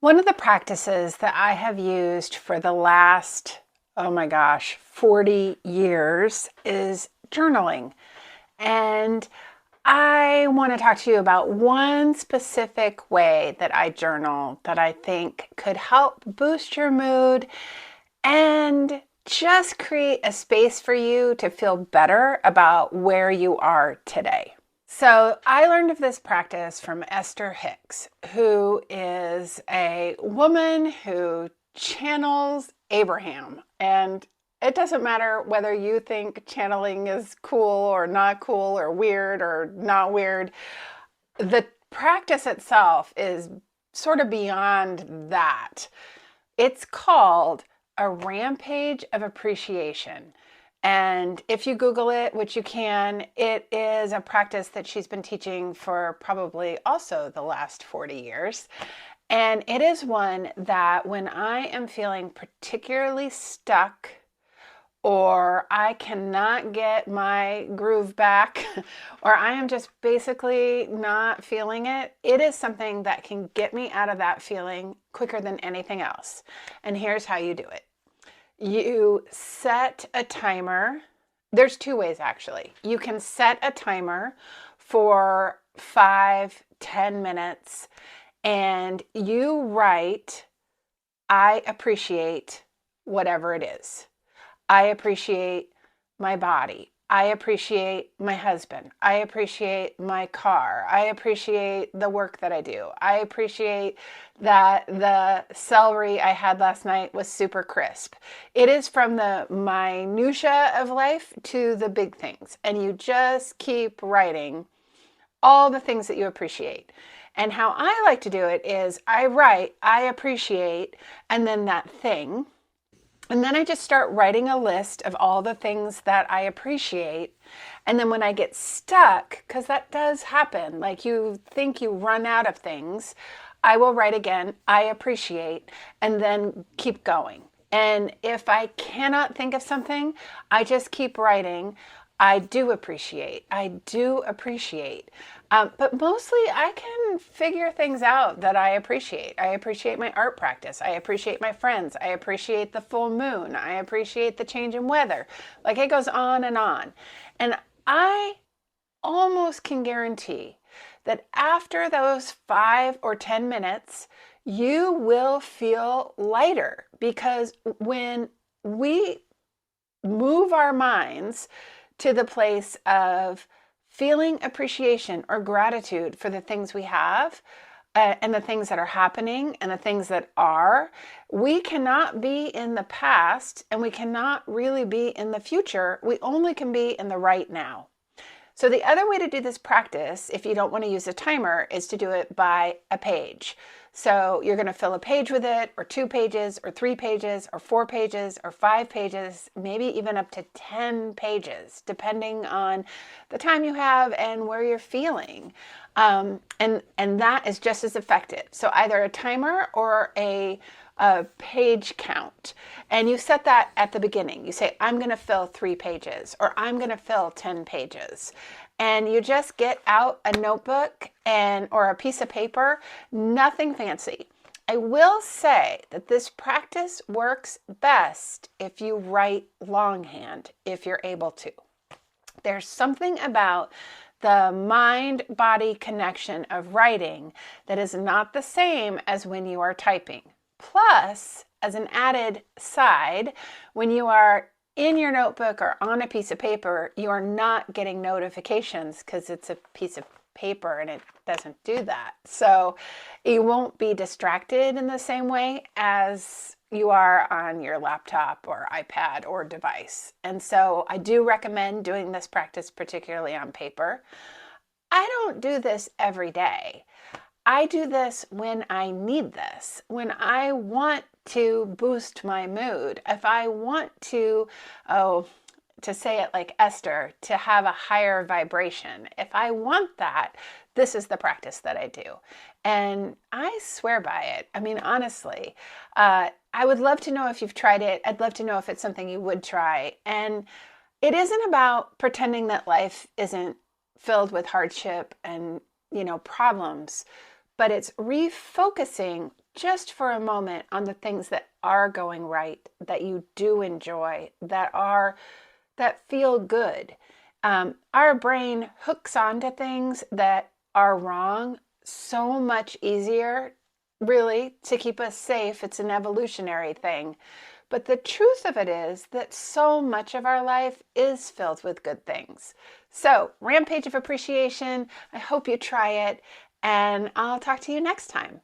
One of the practices that I have used for the last, oh my gosh, 40 years is journaling. And I want to talk to you about one specific way that I journal that I think could help boost your mood and just create a space for you to feel better about where you are today. So I learned of this practice from Esther Hicks, who is a woman who channels Abraham. And it doesn't matter whether you think channeling is cool or not cool or weird or not weird. The practice itself is sort of beyond that. It's called a rampage of appreciation. And if you Google it, which you can, it is a practice that she's been teaching for probably also the last 40 years. And it is one that when I am feeling particularly stuck or I cannot get my groove back, or I am just basically not feeling it, it is something that can get me out of that feeling quicker than anything else. And here's how you do it. You set a timer. There's two ways actually. You can set a timer for 5-10 minutes and you write, I appreciate whatever it is. I appreciate my body. I appreciate my husband. I appreciate my car. I appreciate the work that I do. I appreciate that the celery I had last night was super crisp. It is from the minutia of life to the big things. And you just keep writing all the things that you appreciate. And how I like to do it is I write, I appreciate, and then that thing. And then I just start writing a list of all the things that I appreciate. And then when I get stuck, because that does happen, like you think you run out of things, I will write again, I appreciate, and then keep going. And if I cannot think of something, I just keep writing, I do appreciate. I do appreciate. But mostly I can figure things out that I appreciate. I appreciate my art practice. I appreciate my friends. I appreciate the full moon. I appreciate the change in weather. Like it goes on and on. And I almost can guarantee that after those 5 or 10 minutes, you will feel lighter because when we move our minds to the place of feeling appreciation or gratitude for the things we have and the things that are happening and the things that are, we cannot be in the past and we cannot really be in the future. We only can be in the right now. So the other way to do this practice, if you don't want to use a timer, is to do it by a page. So you're going to fill a page with it, or 2 pages, or 3 pages, or 4 pages, or 5 pages, maybe even up to 10 pages, depending on the time you have and where you're feeling. And that is just as effective. So either a timer or a page count. And you set that at the beginning. You say, I'm going to fill 3 pages or I'm going to fill 10 pages. And you just get out a notebook or a piece of paper, nothing fancy. I will say that this practice works best if you write longhand, if you're able to. There's something about the mind-body connection of writing that is not the same as when you are typing. Plus, as an added side, when you are in your notebook or on a piece of paper, you are not getting notifications because it's a piece of paper and it doesn't do that. So you won't be distracted in the same way as you are on your laptop or iPad or device. And so I do recommend doing this practice, particularly on paper. I don't do this every day. I do this when I need this, when I want to boost my mood. If I want to say it like Esther, to have a higher vibration. If I want that, this is the practice that I do. And I swear by it. I mean, honestly, I would love to know if you've tried it. I'd love to know if it's something you would try. And it isn't about pretending that life isn't filled with hardship and, problems, but it's refocusing just for a moment on the things that are going right, that you do enjoy, that feel good. Our brain hooks onto things that are wrong so much easier, really, to keep us safe. It's an evolutionary thing. But the truth of it is that so much of our life is filled with good things. So, Rampage of Appreciation, I hope you try it, and I'll talk to you next time.